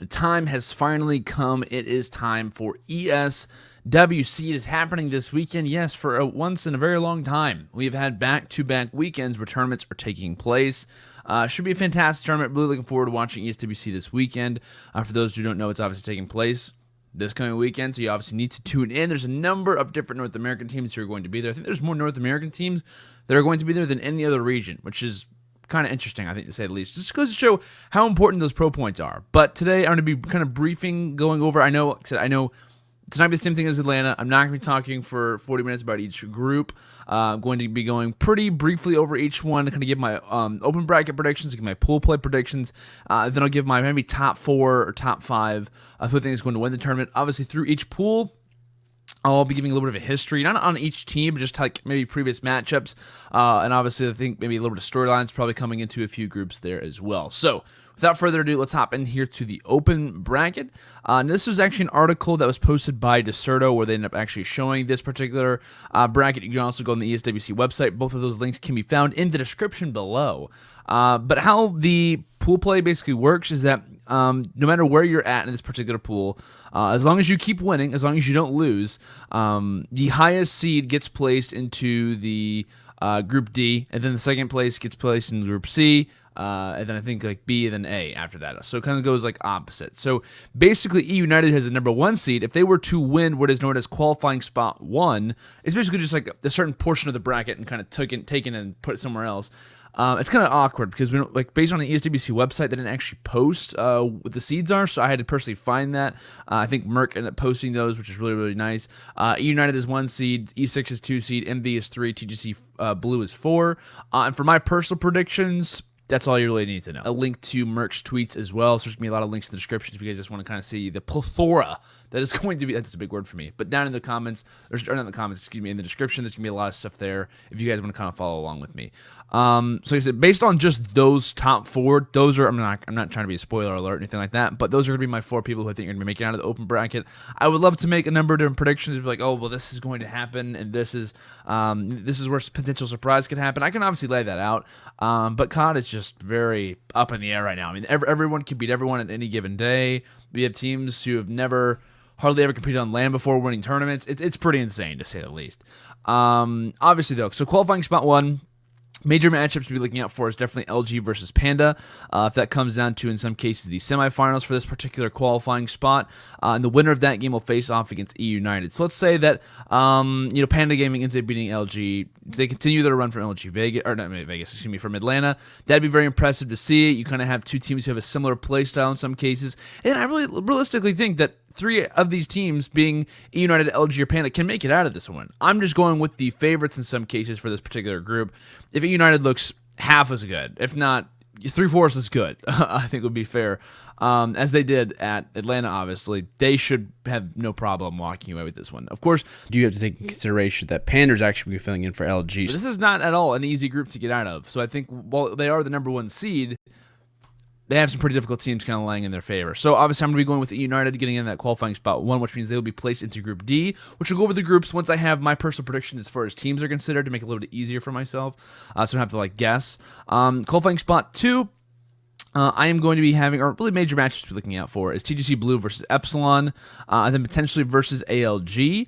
The time has finally come. It is time for ESWC. It is happening this weekend. Yes, for once in a very long time. We've had back-to-back weekends where tournaments are taking place. Should be a fantastic tournament. Really looking forward to watching ESWC this weekend. For those who don't know, it's obviously taking place this coming weekend, so you obviously need to tune in. There's a number of different North American teams who are going to be there. I think there's more North American teams that are going to be there than any other region, which is kind of interesting, I think, to say the least. Just goes to show how important those pro points are. But today, I'm going to be kind of briefing, going over. I know it's not going to be the same thing as Atlanta. I'm not going to be talking for 40 minutes about each group. I'm going to be going pretty briefly over each one to kind of give my open bracket predictions, give my pool play predictions. Then I'll give my maybe top 4 or top 5 of who I think is going to win the tournament. Obviously, through each pool, I'll be giving a little bit of a history, not on each team, but just like maybe previous matchups. And obviously, I think maybe a little bit of storylines probably coming into a few groups there as well. So, without further ado, let's hop in here to the open bracket. And this was actually an article that was posted by Decerto where they ended up actually showing this particular bracket. You can also go on the ESWC website. Both of those links can be found in the description below. But how the pool play basically works is that no matter where you're at in this particular pool, as long as you keep winning, as long as you don't lose, the highest seed gets placed into the Group D, and then the second place gets placed in Group C, and then I think like B and then A after that. So it kind of goes like opposite. So basically, E United has the number 1 seed. If they were to win what is known as qualifying spot 1, it's basically just like a certain portion of the bracket and kind of taken and put it somewhere else. It's kind of awkward because based on the ESWC website, they didn't actually post what the seeds are, so I had to personally find that. I think Merck ended up posting those, which is really, really nice. E United is 1 seed, E6 is 2 seed, MV is 3, TGC Blue is 4. And for my personal predictions, that's all you really need to know. A link to Merck's tweets as well. So there's going to be a lot of links in the description if you guys just want to kind of see the plethora that is going to be. That's a big word for me. But down in the comments, in the description, there's going to be a lot of stuff there if you guys want to kind of follow along with me. So like I said, based on just those top 4, those are, I'm not trying to be a spoiler alert or anything like that, but those are going to be my 4 people who I think are going to be making out of the open bracket. I would love to make a number of different predictions. Be like, oh, well, this is going to happen, and this is where potential surprise could happen. I can obviously lay that out, but COD is just very up in the air right now. I mean, everyone can beat everyone at any given day. We have teams who have hardly ever competed on land before winning tournaments. It's pretty insane, to say the least. Obviously, though, so qualifying spot 1, major matchups to be looking out for is definitely LG versus Panda. If that comes down to, in some cases, the semifinals for this particular qualifying spot, and the winner of that game will face off against E United. So let's say that Panda Gaming ends up beating LG. They continue their run from from Atlanta. That'd be very impressive to see. You kind of have 2 teams who have a similar play style in some cases, and I really realistically think that 3 of these teams, being E United, LG, or Panda, can make it out of this one. I'm just going with the favorites in some cases for this particular group. If E United looks half as good, if not 3/4 as good, I think would be fair, as they did at Atlanta, obviously, they should have no problem walking away with this one. Of course, you have to take into consideration that Panda's actually filling in for LG. But this is not at all an easy group to get out of. So I think while they are the number 1 seed, they have some pretty difficult teams kind of lying in their favor. So obviously, I'm going to be going with E United getting in that qualifying spot 1, which means they will be placed into Group D, which will go over the groups once I have my personal predictions as far as teams are considered to make it a little bit easier for myself, so I don't have to guess. Qualifying spot 2, I am going to be having, or really major matchups to be looking out for, is TGC Blue versus Epsilon, and then potentially versus ALG.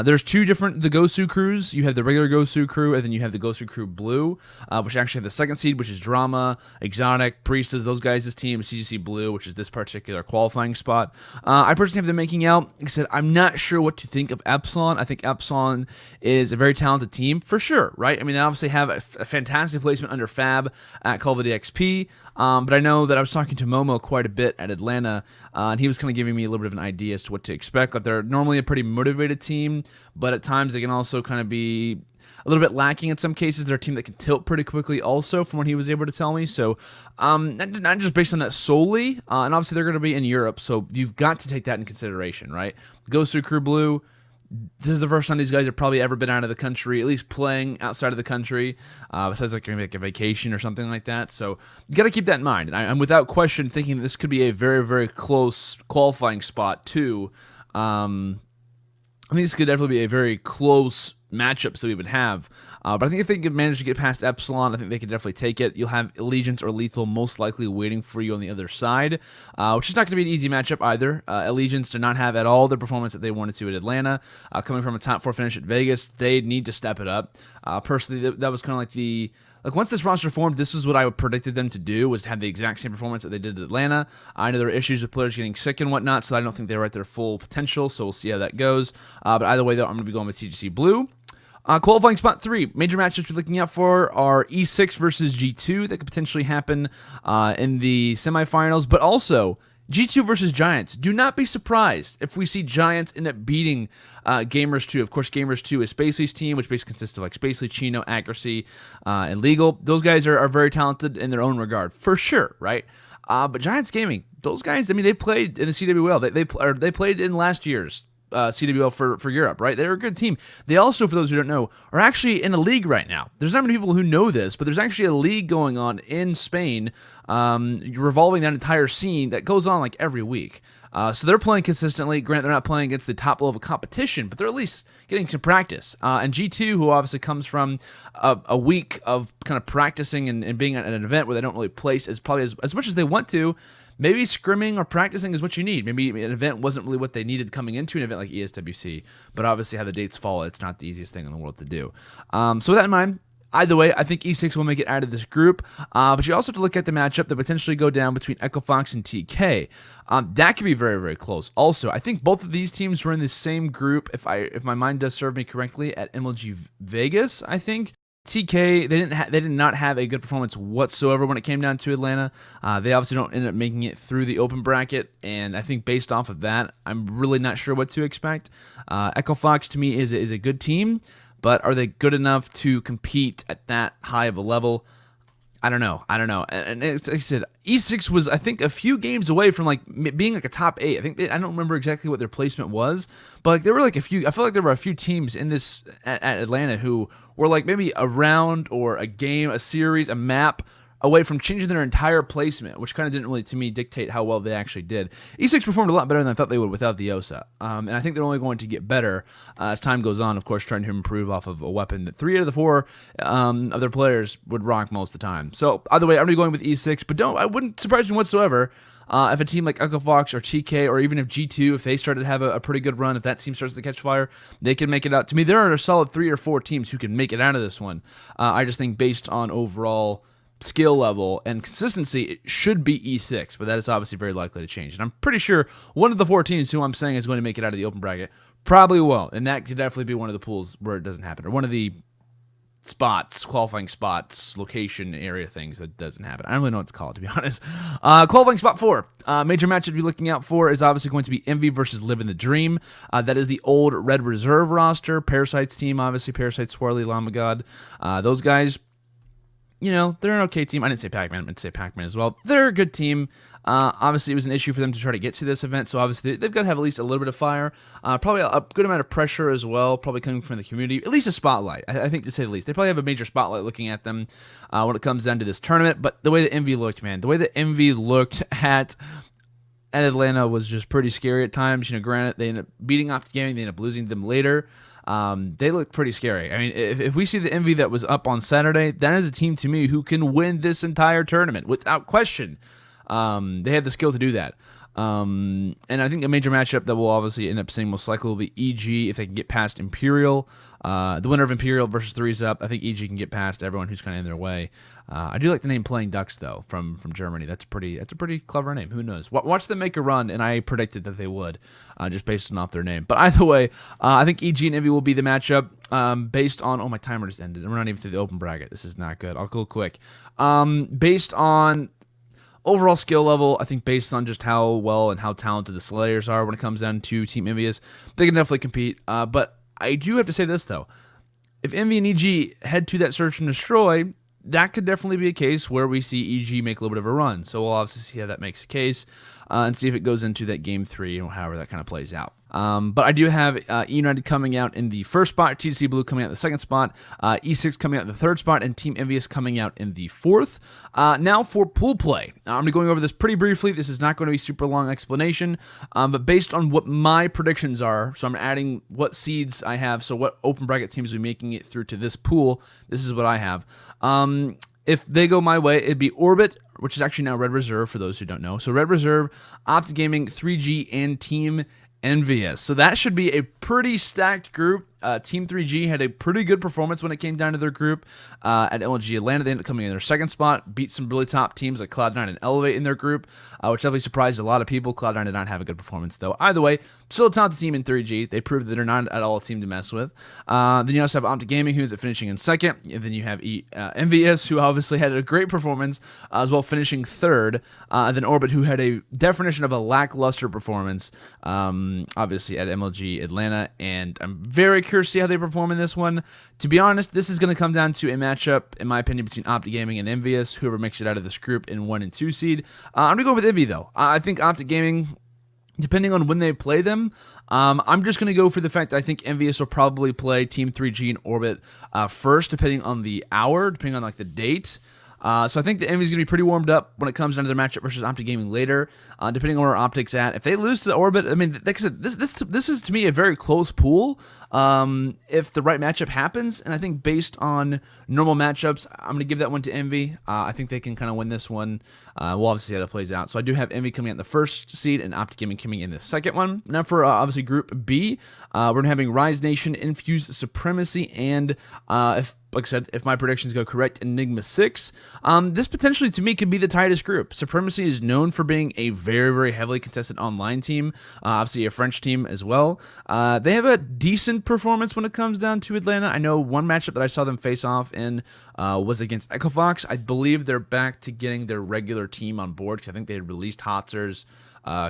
There's 2 different, the Gosu crews. You have the regular Gosu crew, and then you have the Gosu crew Blue, which actually have the second seed, which is Drama, Exotic, Priestess, those guys' team, TGC Blue, which is this particular qualifying spot. I personally have them making out. Like I said, I'm not sure what to think of Epsilon. I think Epsilon is a very talented team, for sure, right? I mean, they obviously have a fantastic placement under Fab at Call of Duty XP, but I know that I was talking to Momo quite a bit at Atlanta, and he was kind of giving me a little bit of an idea as to what to expect. Like, they're normally a pretty motivated team, but at times they can also kind of be a little bit lacking in some cases. They're a team that can tilt pretty quickly also, from what he was able to tell me. So not just based on that solely, and obviously they're going to be in Europe, so you've got to take that in consideration, right? Gosu Crew Blue, this is the first time these guys have probably ever been out of the country, at least playing outside of the country, besides maybe a vacation or something like that. So you got to keep that in mind. And I'm without question thinking this could be a very, very close qualifying spot too. I think this could definitely be a very close matchups that we would have. But I think if they could manage to get past Epsilon, I think they could definitely take it. You'll have Allegiance or Lethal most likely waiting for you on the other side, which is not going to be an easy matchup either. Allegiance did not have at all the performance that they wanted to at Atlanta. Coming from a top 4 finish at Vegas, they need to step it up. Personally, that was kind of like once this roster formed, this is what I predicted them to do, was have the exact same performance that they did at Atlanta. I know there were issues with players getting sick and whatnot, so I don't think they were at their full potential, so we'll see how that goes. But either way, though, I'm going to be going with TGC Blue. Qualifying spot 3, major matchups we're looking out for are E6 versus G2. That could potentially happen in the semifinals, but also G2 versus Giants. Do not be surprised if we see Giants end up beating Gamers 2. Of course, Gamers 2 is Spacely's team, which basically consists of like Spacely, Chino, Accuracy, and Legal. Those guys are very talented in their own regard, for sure, right? But Giants Gaming, those guys, I mean, they played in the CWL. They played in last year's CWL for Europe, right? They're a good team. They also, for those who don't know, are actually in a league right now. There's not many people who know this, but there's actually a league going on in Spain revolving that entire scene that goes on like every week. So they're playing consistently. Granted, they're not playing against the top level competition, but they're at least getting some practice. And G2, who obviously comes from a week of kind of practicing and being at an event where they don't really place probably as much as they want to, maybe scrimming or practicing is what you need. Maybe an event wasn't really what they needed coming into an event like ESWC, but obviously how the dates fall, it's not the easiest thing in the world to do. So with that in mind, either way, I think E6 will make it out of this group, but you also have to look at the matchup that potentially go down between Echo Fox and TK. That could be very, very close. Also, I think both of these teams were in the same group, if my mind does serve me correctly, at MLG Vegas, I think. TK, they did not have a good performance whatsoever when it came down to Atlanta. They obviously don't end up making it through the open bracket, and I think based off of that, I'm really not sure what to expect. Echo Fox to me is a good team, but are they good enough to compete at that high of a level? I don't know. And like I said, E6 was, I think, a few games away from like being like a top 8. I don't remember exactly what their placement was, but like there were like a few. I feel like there were a few teams in this at Atlanta who were like maybe a round or a game, a series, a map away from changing their entire placement, which kind of didn't really, to me, dictate how well they actually did. E6 performed a lot better than I thought they would without the OSA, and I think they're only going to get better as time goes on, of course, trying to improve off of a weapon that 3 out of the 4 of their players would rock most of the time. So either way, I'm going to be going with E6, but I wouldn't surprise me whatsoever if a team like Echo Fox or TK, or even if G2, if they started to have a pretty good run, if that team starts to catch fire, they can make it out. To me, there are a solid 3 or 4 teams who can make it out of this one. I just think based on overall skill level and consistency, it should be E6, but that is obviously very likely to change. And I'm pretty sure one of the 4 teams who I'm saying is going to make it out of the open bracket probably won't, and that could definitely be one of the pools where it doesn't happen, or one of the spots, qualifying spots, location area things that doesn't happen. I don't really know what to call it, to be honest. Qualifying spot 4. Major match to be looking out for is obviously going to be Envy versus Live in the Dream. That is the old Red Reserve roster. Parasite's team, obviously. Parasite, Swirly, Llama God. Those guys, you know, they're an okay team. I didn't say Pac-Man. I meant to say Pac-Man as well. They're a good team. Obviously, it was an issue for them to try to get to this event, so obviously they've got to have at least a little bit of fire. Probably a good amount of pressure as well, probably coming from the community. At least a spotlight, I think, to say the least. They probably have a major spotlight looking at them when it comes down to this tournament. But the way that Envy looked, man, the way that Envy looked at Atlanta was just pretty scary at times. You know, granted, they ended up beating off the game. They ended up losing to them later. They look pretty scary. I mean, if we see the Envy that was up on Saturday, that is a team to me who can win this entire tournament without question. They have the skill to do that. And I think a major matchup that we'll obviously end up seeing most likely will be EG if they can get past Imperial. The winner of Imperial versus 3's Up, I think EG can get past everyone who's kind of in their way. I do like the name Playing Ducks, though, from Germany. That's a pretty clever name. Who knows? Watch them make a run, and I predicted that they would, just based on off their name. But either way, I think EG and Envy will be the matchup based on... Oh, my timer just ended, and we're not even through the open bracket. This is not good. I'll go quick. Based on overall skill level, I think based on just how well and how talented the Slayers are when it comes down to Team Envious, they can definitely compete. But I do have to say this, though. If Envy and EG head to that Search and Destroy, that could definitely be a case where we see EG make a little bit of a run. So we'll obviously see how that makes a case and see if it goes into that Game 3 or however that kind of plays out. But I do have E United coming out in the first spot, TGC Blue coming out in the second spot, E6 coming out in the third spot, and Team Envious coming out in the fourth. Now for pool play. I'm going to be going over this pretty briefly. This is not going to be super long explanation, but based on what my predictions are, so I'm adding what seeds I have, so what open bracket teams will be making it through to this pool. This is what I have. If they go my way, it'd be Orbit, which is actually now Red Reserve for those who don't know. So Red Reserve, Optic Gaming, 3G, and Team Envious. So that should be a pretty stacked group. Team 3G had a pretty good performance when it came down to their group at LG Atlanta. They ended up coming in their second spot, beat some really top teams like Cloud9 and Elevate in their group, which definitely surprised a lot of people. Cloud9 did not have a good performance, though. Either way, still a talented team in 3G. They proved that they're not at all a team to mess with. Then you also have Optic Gaming, who is finishing in second. And then you have Envious, who obviously had a great performance, as well finishing third. And then Orbit, who had a definition of a lackluster performance, obviously at MLG Atlanta. And I'm very curious to see how they perform in this one. To be honest, this is going to come down to a matchup, in my opinion, between Optic Gaming and Envious, whoever makes it out of this group in 1 and 2 seed. I'm going to go with Envy, though. I think Optic Gaming, depending on when they play them, I'm just going to go for the fact that I think Envious will probably play Team 3G and Orbit first, depending on the hour, depending on like the date. So I think the Envy's going to be pretty warmed up when it comes down to their matchup versus Optic Gaming later, depending on where Optic's at. If they lose to the Orbit, I mean, like I said, this is to me a very close pool if the right matchup happens. And I think based on normal matchups, I'm going to give that one to Envy. I think they can kind of win this one. We'll obviously see how that plays out. So I do have Envy coming out in the first seed and Optic Gaming coming in the second one. Now for obviously Group B, we're going to having Rise Nation, Infuse Supremacy, and like I said, if my predictions go correct, Enigma 6. This potentially, to me, could be the tightest group. Supremacy is known for being a very, very heavily contested online team. Obviously, a French team as well. They have a decent performance when it comes down to Atlanta. I know one matchup that I saw them face off in was against Echofox. I believe they're back to getting their regular team on board, because I think they had released Hotzers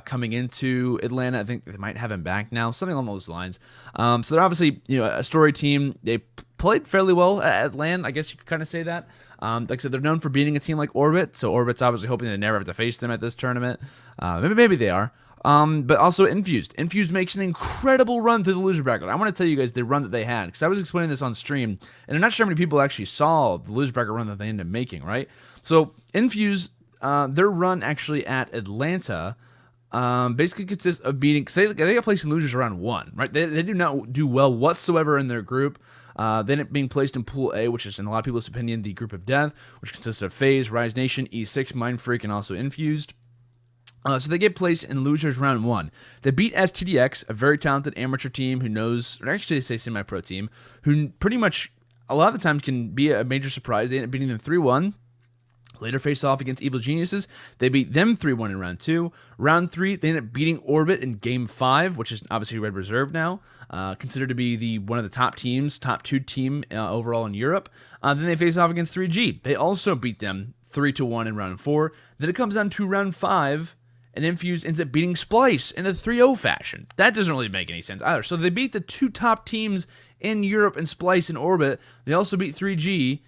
coming into Atlanta. I think they might have him back now, something along those lines. So they're obviously, a story team. They played fairly well at LAN, I guess you could kind of say that. Like I said, they're known for beating a team like Orbit, so Orbit's obviously hoping they never have to face them at this tournament. Maybe they are. But also Infused. Infused makes an incredible run through the loser bracket. I want to tell you guys the run that they had, because I was explaining this on stream, and I'm not sure how many people actually saw the loser bracket run that they ended up making, right? So Infused, their run actually at Atlanta basically consists of beating, say they got placed in losers round 1, right? They do not do well whatsoever in their group. They end up being placed in Pool A, which is, in a lot of people's opinion, the group of death, which consists of FaZe, Rise Nation, E6, Mind Freak, and also Infused. So they get placed in losers round 1. They beat STDX, a very talented amateur team who knows, or actually they say semi-pro team, who pretty much a lot of the time can be a major surprise. They end up beating them 3-1. Later face off against Evil Geniuses. They beat them 3-1 in round 2. Round 3, they end up beating Orbit in game 5, which is obviously Red Reserve now, considered to be one of the top teams, top 2 team overall in Europe. Then they face off against 3G. They also beat them 3-1 in round 4. Then it comes down to round 5, and Infuse ends up beating Splice in a 3-0 fashion. That doesn't really make any sense either. So they beat the 2 top teams in Europe and Splice and Orbit. They also beat 3G.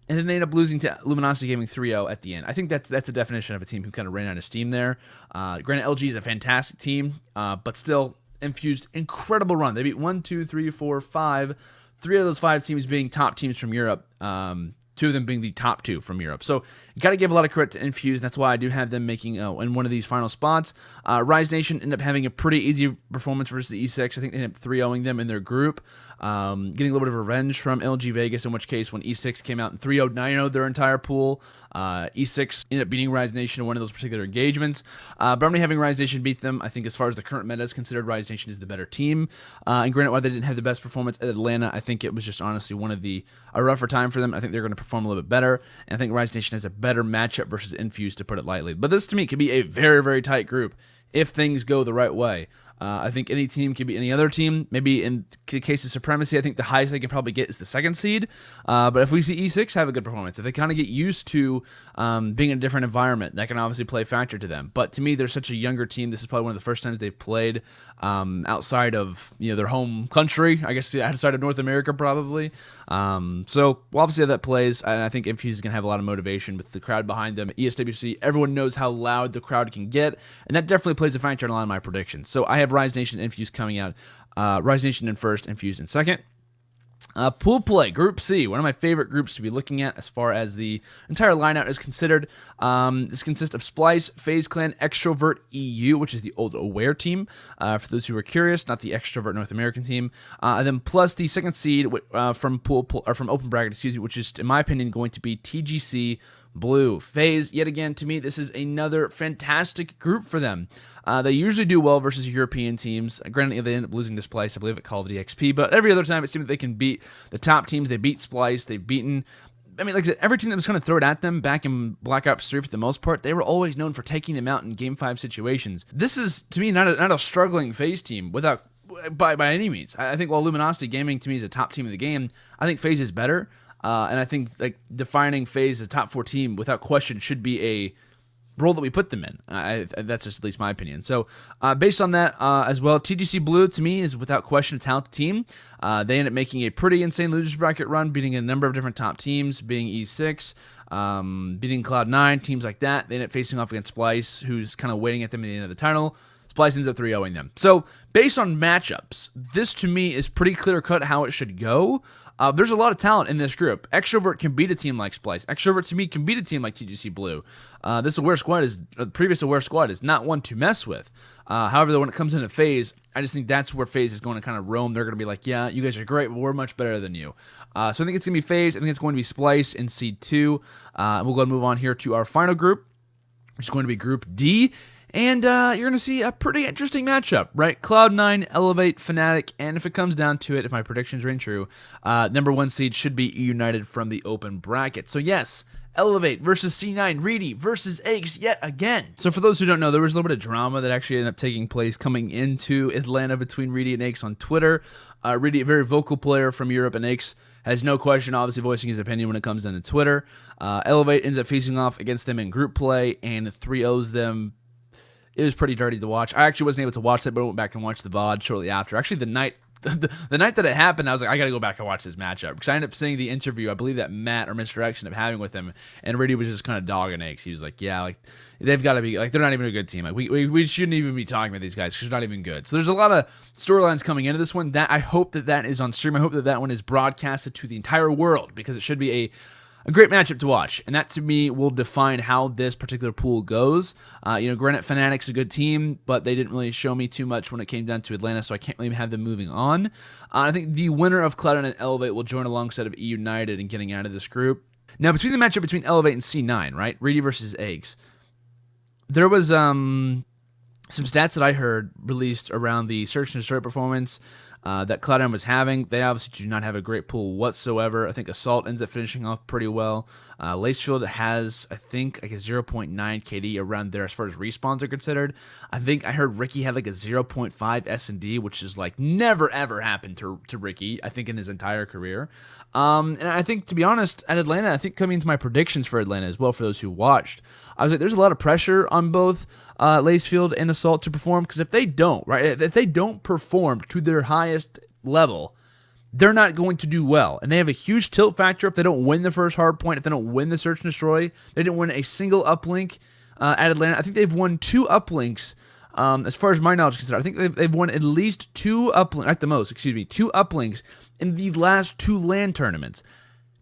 And then they end up losing to Luminosity Gaming 3-0 at the end. I think that's the definition of a team who kind of ran out of steam there. Granted, LG is a fantastic team, but still, Infused, incredible run. They beat 1, 2, 3, 4, 5. 3 of those 5 teams being top teams from Europe. 2 of them being the top 2 from Europe. So you got to give a lot of credit to Infuse, and that's why I do have them making in one of these final spots. Rise Nation ended up having a pretty easy performance versus the E6. I think they ended up 3-0ing them in their group, getting a little bit of revenge from LG Vegas, in which case when E6 came out and 3-0, 9-0 their entire pool, E6 ended up beating Rise Nation in one of those particular engagements. But I'm having Rise Nation beat them. I think as far as the current meta is considered, Rise Nation is the better team. And granted, while they didn't have the best performance at Atlanta, I think it was just honestly a rougher time for them. I think they're going to perform a little bit better, and I think Rise Nation has a better matchup versus Infuse, to put it lightly. But this, to me, could be a very, very tight group if things go the right way. I think any team can be any other team. Maybe in the case of Supremacy, I think the highest they can probably get is the 2nd seed. But if we see E6 have a good performance, if they kind of get used to being in a different environment, that can obviously play a factor to them. But to me, they're such a younger team. This is probably one of the first times they've played outside of their home country. I guess outside of North America, probably. So we'll obviously have that plays, and I think Infuse is going to have a lot of motivation with the crowd behind them. ESWC, everyone knows how loud the crowd can get, and that definitely plays a factor in a lot of my predictions. So I have Rise Nation and Infuse coming out. Rise Nation in first, Infuse in second. Pool play, Group C, one of my favorite groups to be looking at as far as the entire lineup is considered. This consists of Splice, FaZe Clan, Extrovert EU, which is the old Aware team, for those who are curious, not the Extrovert North American team. And then plus the second seed from Open Bracket, which is, in my opinion, going to be TGC Blue. FaZe, yet again, to me, this is another fantastic group for them. They usually do well versus European teams. Granted, they end up losing to Splice, I believe, at Call of Duty XP, but every other time it seems that they can beat the top teams. They beat Splice. They've beaten, I mean, like I said, every team that was going to throw it at them back in Black Ops 3 for the most part, they were always known for taking them out in Game 5 situations. This is, to me, not a struggling FaZe team by any means. I think while Luminosity Gaming, to me, is a top team of the game, I think FaZe is better. And I think like defining FaZe as a top 4 team without question should be a role that we put them in. That's just at least my opinion. So based on that as well, TGC Blue to me is without question a talented team. They end up making a pretty insane losers bracket run, beating a number of different top teams, being E6, beating Cloud9, teams like that. They end up facing off against Splice, who's kind of waiting at them at the end of the tunnel. Splice ends up 3-0ing them. So based on matchups, this to me is pretty clear-cut how it should go. There's a lot of talent in this group. Extrovert can beat a team like Splice. Extrovert, to me, can beat a team like TGC Blue. The previous Aware squad is not one to mess with. However, when it comes into FaZe, I just think that's where FaZe is going to kind of roam. They're going to be like, yeah, you guys are great, but we're much better than you. So I think it's going to be FaZe. I think it's going to be Splice in Seed 2. We'll go and move on here to our final group, which is going to be Group D. And you're going to see a pretty interesting matchup, right? Cloud9, Elevate, Fnatic, and if it comes down to it, if my predictions ring true, number 1 seed should be United from the open bracket. So yes, Elevate versus C9, Reedy versus Aches yet again. So for those who don't know, there was a little bit of drama that actually ended up taking place coming into Atlanta between Reedy and Aches on Twitter. Reedy, a very vocal player from Europe, and Aches has no question, obviously, voicing his opinion when it comes down to Twitter. Elevate ends up facing off against them in group play and 3-0s them. It was pretty dirty to watch. I actually wasn't able to watch it, but I went back and watched the VOD shortly after. Actually, the night that it happened, I was like, I got to go back and watch this matchup. Because I ended up seeing the interview, I believe that Matt or Mr. X ended up having with him, and Reedy was just kind of dogging Aches. He was like, yeah, like, they've got to be, like, they're not even a good team. Like, we shouldn't even be talking about these guys because they're not even good. So there's a lot of storylines coming into this one. That I hope that is on stream. I hope that one is broadcasted to the entire world because it should be a great matchup to watch, and that to me will define how this particular pool goes. Granted, Fnatic's a good team, but they didn't really show me too much when it came down to Atlanta, so I can't really have them moving on. I think the winner of Cloud9 and Elevate will join alongside of E United in getting out of this group. Now, between the matchup between Elevate and C9, right, Reedy versus Eggs, there was some stats that I heard released around the search and destroy performance that Cloud9 was having. They obviously do not have a great pool whatsoever. I think Assault ends up finishing off pretty well. Lacefield has, I think, like a 0.9 KD around there as far as respawns are considered. I think I heard Ricky had like a 0.5 S&D, which is like never ever happened to Ricky, I think, in his entire career. And I think, to be honest, at Atlanta, I think coming into my predictions for Atlanta as well, for those who watched, I was like, there's a lot of pressure on both Lacefield and Assault to perform, because if they don't, right, if they don't perform to their highest level, they're not going to do well. And they have a huge tilt factor if they don't win the first hard point, if they don't win the search and destroy. They didn't win a single uplink at Atlanta. I think they've won 2 uplinks, as far as my knowledge is concerned. I think they've won at least 2 uplinks, at the most, 2 uplinks in the last 2 LAN tournaments.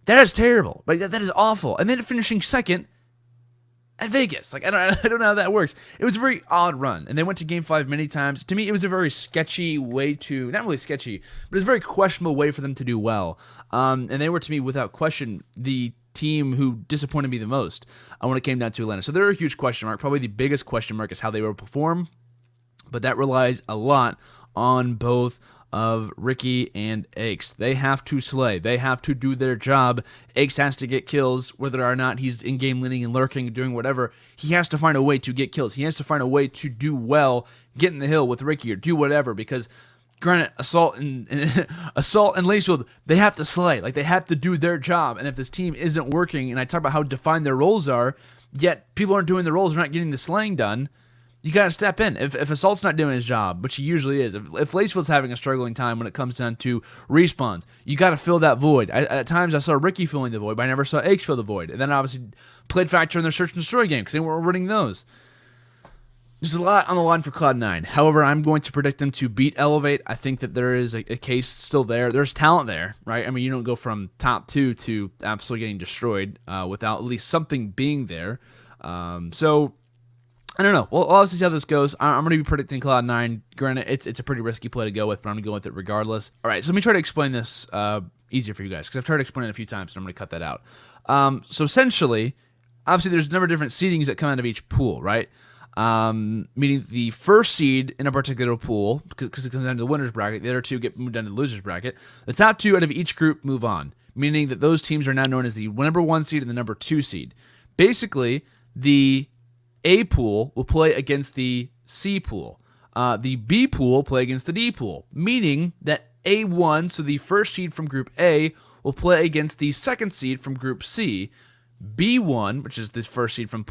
That is terrible. Like, that is awful. And then finishing second at Vegas. Like, I don't know how that works. It was a very odd run, and they went to Game 5 many times. To me, it was a very sketchy way to, not really sketchy, but it was a very questionable way for them to do well. And they were, to me, without question, the team who disappointed me the most when it came down to Atlanta. So they're a huge question mark. Probably the biggest question mark is how they will perform, but that relies a lot on both of Ricky and Aches. They have to slay. They have to do their job. Aches has to get kills, whether or not he's in-game leaning and lurking and doing whatever. He has to find a way to get kills. He has to find a way to do well, get in the hill with Ricky or do whatever, because granted, Assault and Lacefield, they have to slay. Like, they have to do their job, and if this team isn't working, and I talk about how defined their roles are, yet people aren't doing the roles, they're not getting the slaying done, you got to step in. If Assault's not doing his job, which he usually is, if Lacefield's having a struggling time when it comes down to respawns, you got to fill that void. At times, I saw Ricky filling the void, but I never saw H fill the void. And then obviously played factor in their search and destroy game because they weren't winning those. There's a lot on the line for Cloud9. However, I'm going to predict them to beat Elevate. I think that there is a case still there. There's talent there, right? I mean, you don't go from top 2 to absolutely getting destroyed without at least something being there. So, I don't know. We'll obviously see how this goes. I'm going to be predicting Cloud9. Granted, it's a pretty risky play to go with, but I'm going to go with it regardless. All right, so let me try to explain this easier for you guys, because I've tried to explain it a few times, and I'm going to cut that out. So essentially, obviously, there's a number of different seedings that come out of each pool, right? Meaning the first seed in a particular pool, because it comes down to the winner's bracket, the other two get moved down to the loser's bracket. The top 2 out of each group move on, meaning that those teams are now known as the number 1 seed and the number 2 seed. Basically, the A pool will play against the C pool. The B pool will play against the D pool, meaning that A1, so the first seed from Group A, will play against the second seed from Group C. B1, which is the first seed from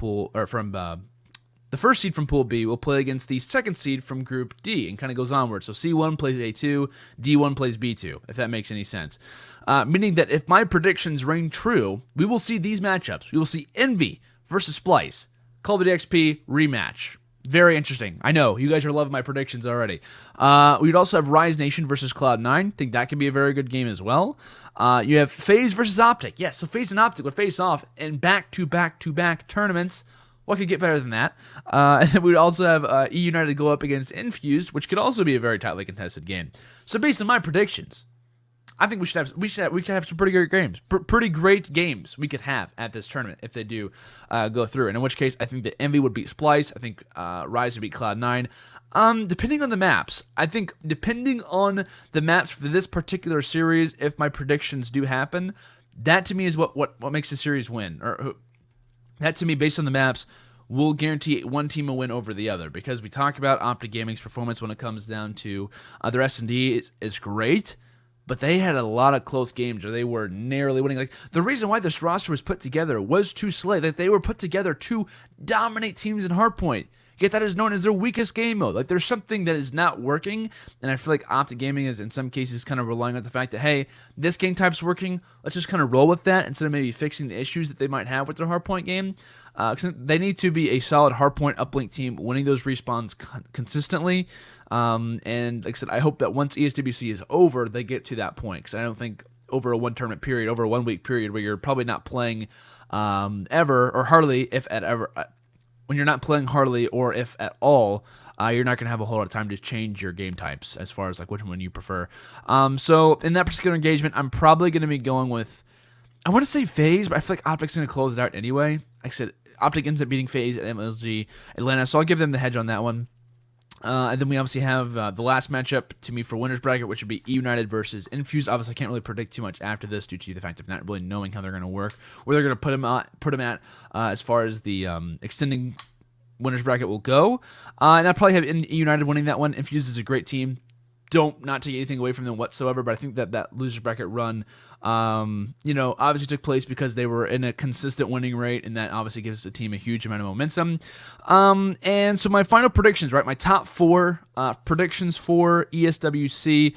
the first seed from Pool B, will play against the second seed from Group D, and kind of goes onward. So C1 plays A2, D1 plays B2, if that makes any sense. Meaning that if my predictions ring true, we will see these matchups. We will see Envy versus Splice, Call of Duty XP rematch. Very interesting. I know, you guys are loving my predictions already. We'd also have Rise Nation versus Cloud9. Think that could be a very good game as well. You have FaZe versus Optic. Yes, so FaZe and Optic would face off in back-to-back-to-back tournaments. What could get better than that? And then we would also have E United go up against Infused, which could also be a very tightly contested game. So based on my predictions, I think we could have some pretty great games. Pretty great games we could have at this tournament if they do go through. And in which case, I think that Envy would beat Splice. I think Rise would beat Cloud9. Depending on the maps, I think depending on the maps for this particular series, if my predictions do happen, that to me is what makes the series win. That, to me, based on the maps, will guarantee one team a win over the other. Because we talk about Optic Gaming's performance when it comes down to their S&D is great, but they had a lot of close games where they were narrowly winning. Like, the reason why this roster was put together was to slay. That they were put together to dominate teams in Hardpoint. Yet that is known as their weakest game mode. Like, there's something that is not working, and I feel like Optic Gaming is in some cases kind of relying on the fact that, hey, this game type's working, let's just kind of roll with that instead of maybe fixing the issues that they might have with their hardpoint game. They need to be a solid hardpoint uplink team, winning those respawns consistently. And like I said, I hope that once ESWC is over, they get to that point, because I don't think over a one-tournament period, over a one-week period where you're probably not playing ever, or hardly, if at ever... when you're not playing hardly, or if at all, you're not going to have a whole lot of time to change your game types as far as like which one you prefer. So in that particular engagement, I'm probably going to be going with, I want to say FaZe, but I feel like Optic's going to close it out anyway. Like I said, Optic ends up beating FaZe at MLG Atlanta, so I'll give them the hedge on that one. And then we obviously have the last matchup to me for winner's bracket, which would be E United versus Infused. Obviously, I can't really predict too much after this due to the fact of not really knowing how they're going to work, where they're going to put them at as far as the extending winner's bracket will go. And I'll probably have E United winning that one. Infused is a great team. Don't not take anything away from them whatsoever, but I think that loser's bracket run, obviously took place because they were in a consistent winning rate, and that obviously gives the team a huge amount of momentum. And so my final predictions, right? My top 4 predictions for ESWC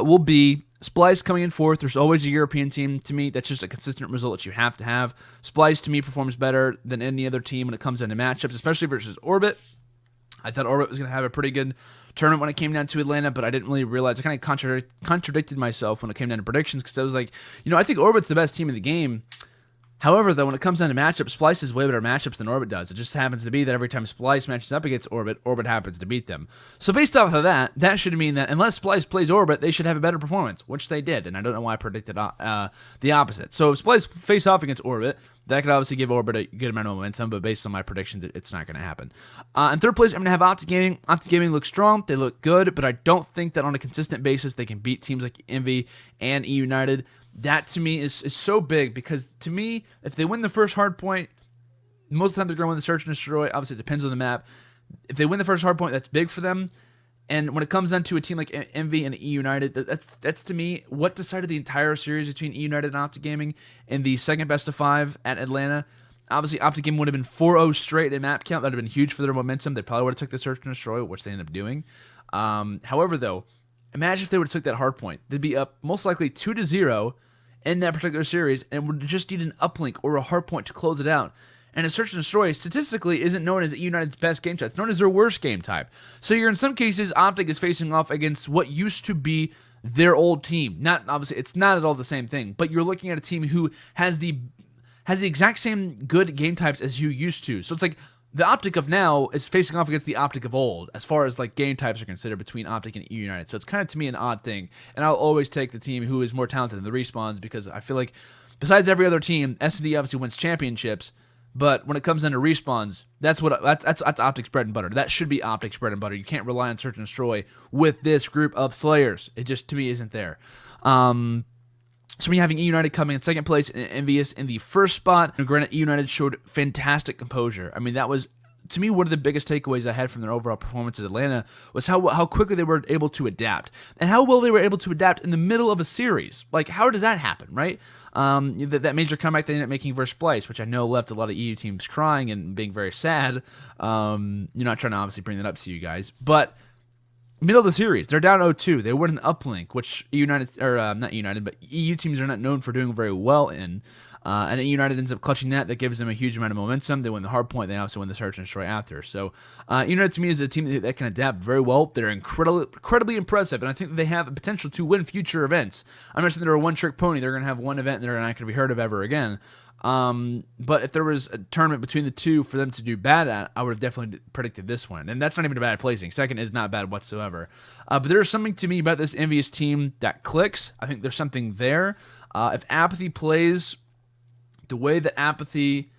will be Splice coming in 4th. There's always a European team. To me, that's just a consistent result that you have to have. Splice, to me, performs better than any other team when it comes into matchups, especially versus Orbit. I thought Orbit was going to have a pretty good tournament when it came down to Atlanta, but I didn't really realize. I kind of contradicted myself when it came down to predictions, because I was like, I think Orbit's the best team in the game. However, though, when it comes down to matchups, Splice has way better matchups than Orbit does. It just happens to be that every time Splice matches up against Orbit, Orbit happens to beat them. So based off of that, that should mean that unless Splice plays Orbit, they should have a better performance, which they did, and I don't know why I predicted the opposite. So if Splice face off against Orbit, that could obviously give Orbit a good amount of momentum, but based on my predictions, it's not going to happen. In 3rd place, I'm going to have Optic Gaming. Optic Gaming looks strong. They look good, but I don't think that on a consistent basis they can beat teams like Envy and E United. That, to me, is so big, because, to me, if they win the first hard point, most of the time they're going to win the search and destroy. Obviously, it depends on the map. If they win the first hard point, that's big for them. And when it comes down to a team like Envy and E United, that's to me, what decided the entire series between E United and Optic Gaming in the second best of 5 at Atlanta. Obviously, Optic game would have been 4-0 straight in map count. That would have been huge for their momentum. They probably would have took the Search and Destroy, which they ended up doing. However, though, imagine if they would have took that hard point. They'd be up most likely 2-0 in that particular series and would just need an uplink or a hard point to close it out. And a Search and Destroy statistically isn't known as United's best game type. It's known as their worst game type. So you're in some cases, Optic is facing off against what used to be their old team. Not obviously, it's not at all the same thing, but you're looking at a team who has the exact same good game types as you used to. So it's like the Optic of now is facing off against the Optic of old as far as like game types are considered between Optic and United. So it's kind of to me an odd thing. And I'll always take the team who is more talented than the Respawns because I feel like besides every other team, S&D obviously wins championships. But when it comes down to Respawns, that's Optic's bread and butter. That should be Optic's bread and butter. You can't rely on Search and Destroy with this group of Slayers. It just, to me, isn't there. So when you're having E United coming in second place and Envious in the first spot, and granted, E United showed fantastic composure. I mean, that was, to me, one of the biggest takeaways I had from their overall performance at Atlanta was how quickly they were able to adapt and how well they were able to adapt in the middle of a series. Like, how does that happen, right? That major comeback they ended up making versus Splice, which I know left a lot of EU teams crying and being very sad. You're not trying to obviously bring that up to you guys, but middle of the series, they're down 0-2. They win an uplink, which United, or not United, but EU teams are not known for doing very well in. And United ends up clutching that. That gives them a huge amount of momentum. They win the hard point. They also win the Search and Destroy after. So United to me is a team that can adapt very well. They're incredibly impressive, and I think they have the potential to win future events. I'm not saying they're a one-trick pony. They're going to have one event and they're not going to be heard of ever again. But if there was a tournament between the two for them to do bad at, I would have definitely predicted this one. And that's not even a bad placing. Second is not bad whatsoever. But there's something to me about this Envious team that clicks. I think there's something there. If Apathy plays the way that Apathy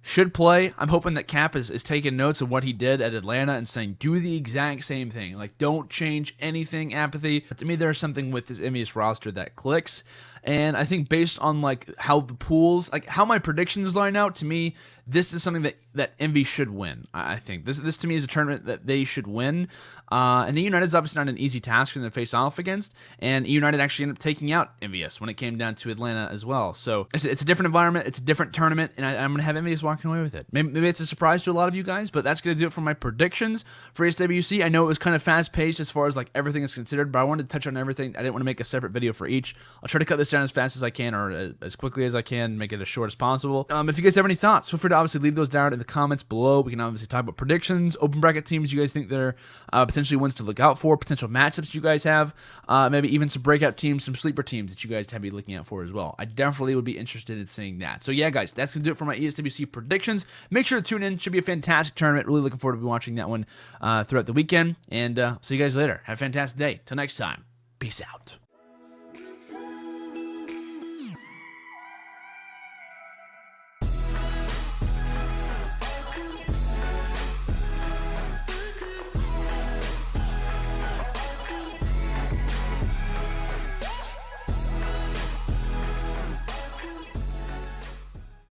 should play, I'm hoping that Cap is taking notes of what he did at Atlanta and saying, do the exact same thing. Like, don't change anything, Apathy. But to me, there's something with this Envious roster that clicks. And I think based on, like, how the pools, like, how my predictions line out, to me, this is something that Envy should win. I think this to me is a tournament that they should win. And the United's obviously not an easy task for them to face off against. And United actually ended up taking out Envious when it came down to Atlanta as well. So it's a different environment. It's a different tournament. And I'm going to have Envious walking away with it. Maybe it's a surprise to a lot of you guys, but that's going to do it for my predictions for ESWC. I know it was kind of fast-paced as far as like everything is considered, but I wanted to touch on everything. I didn't want to make a separate video for each. I'll try to cut this down as fast as I can or as quickly as I can, make it as short as possible. If you guys have any thoughts, feel free to obviously leave those down in the comments below. We can obviously talk about predictions, open bracket teams you guys think they're potentially ones to look out for, potential matchups you guys have, maybe even some breakout teams, some sleeper teams that you guys have to be looking out for as well. I definitely would be interested in seeing that. So yeah, guys, that's going to do it for my ESWC predictions. Make sure to tune in. Should be a fantastic tournament. Really looking forward to watching that one throughout the weekend. And see you guys later. Have a fantastic day. Till next time. Peace out.